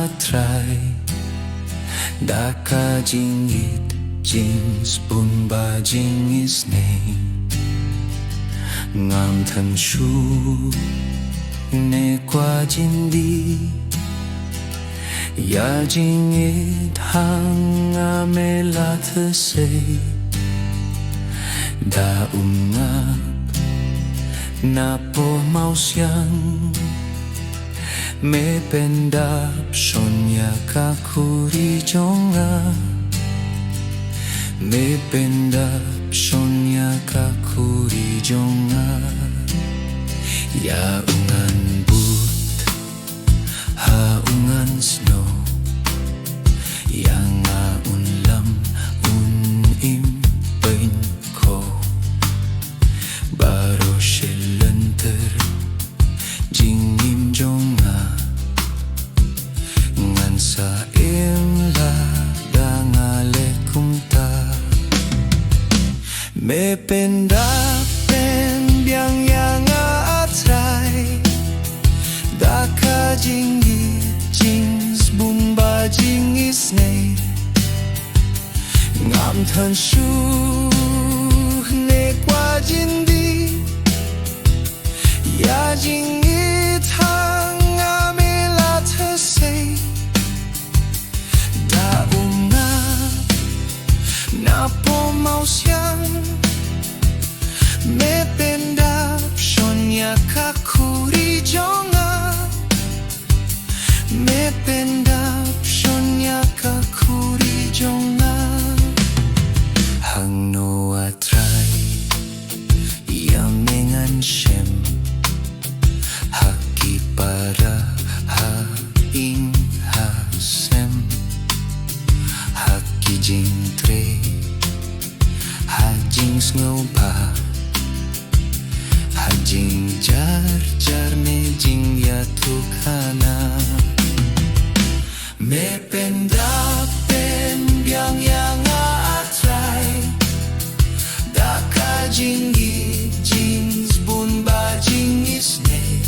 atrai Daka jingit jings bun ba jingis nei Ngam thân shu ne qua jindi Ya jingit hang amela thesei Da ngap na po mausyang Me pendap sonya kakuri jonga Me pendap sonya kakuri jonga Ya ungan but ha ungan snow Yang unlam unim pain ko Baro shilenter jingim jonga Ngan sa imla dangale kumta Me pendapen biang yang atrai Daka jingi jings bun ba jingis nei Ngam thân shu ne qua jindi Ya jingi thang amela thesei Da na po mausyang Me pendap sonya kakuri jonga Me pendap sonya kakuri jonga Hang no atrai Yamengan shem Haki para haing hasem Haki jingtre Hajings ngoba Hajing jar me jing yatukana Me pendapen biang yang atrai Daka jingi jings bun ba jingis nei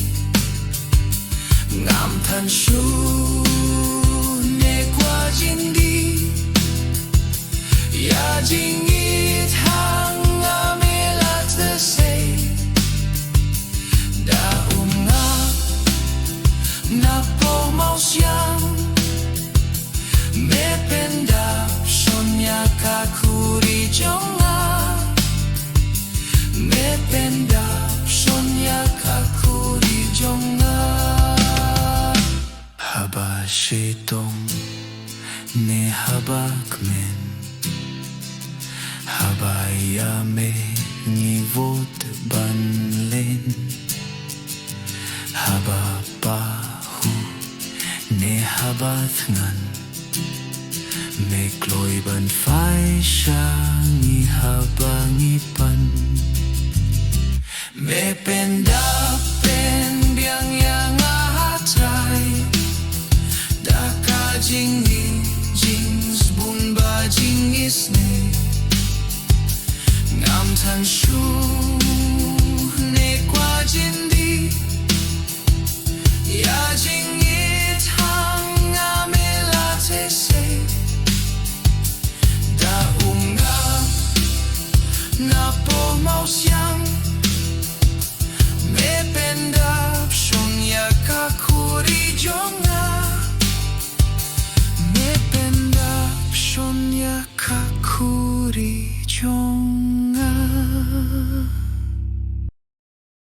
Ngam thân shu ne qua jindi Ya jingi thang amela thesei Da na po mausyang Me pendap sonya kakuri jonga Me pendap sonya kakuri jonga Haba shetong ne habak men Haba yame nivot banlen Haba pahu ne habath ngan Me kloy ban fai shangi habangipan Me pendapen biang yang atrai Daka jingi jings bun ba jingis nei Ngam thân shu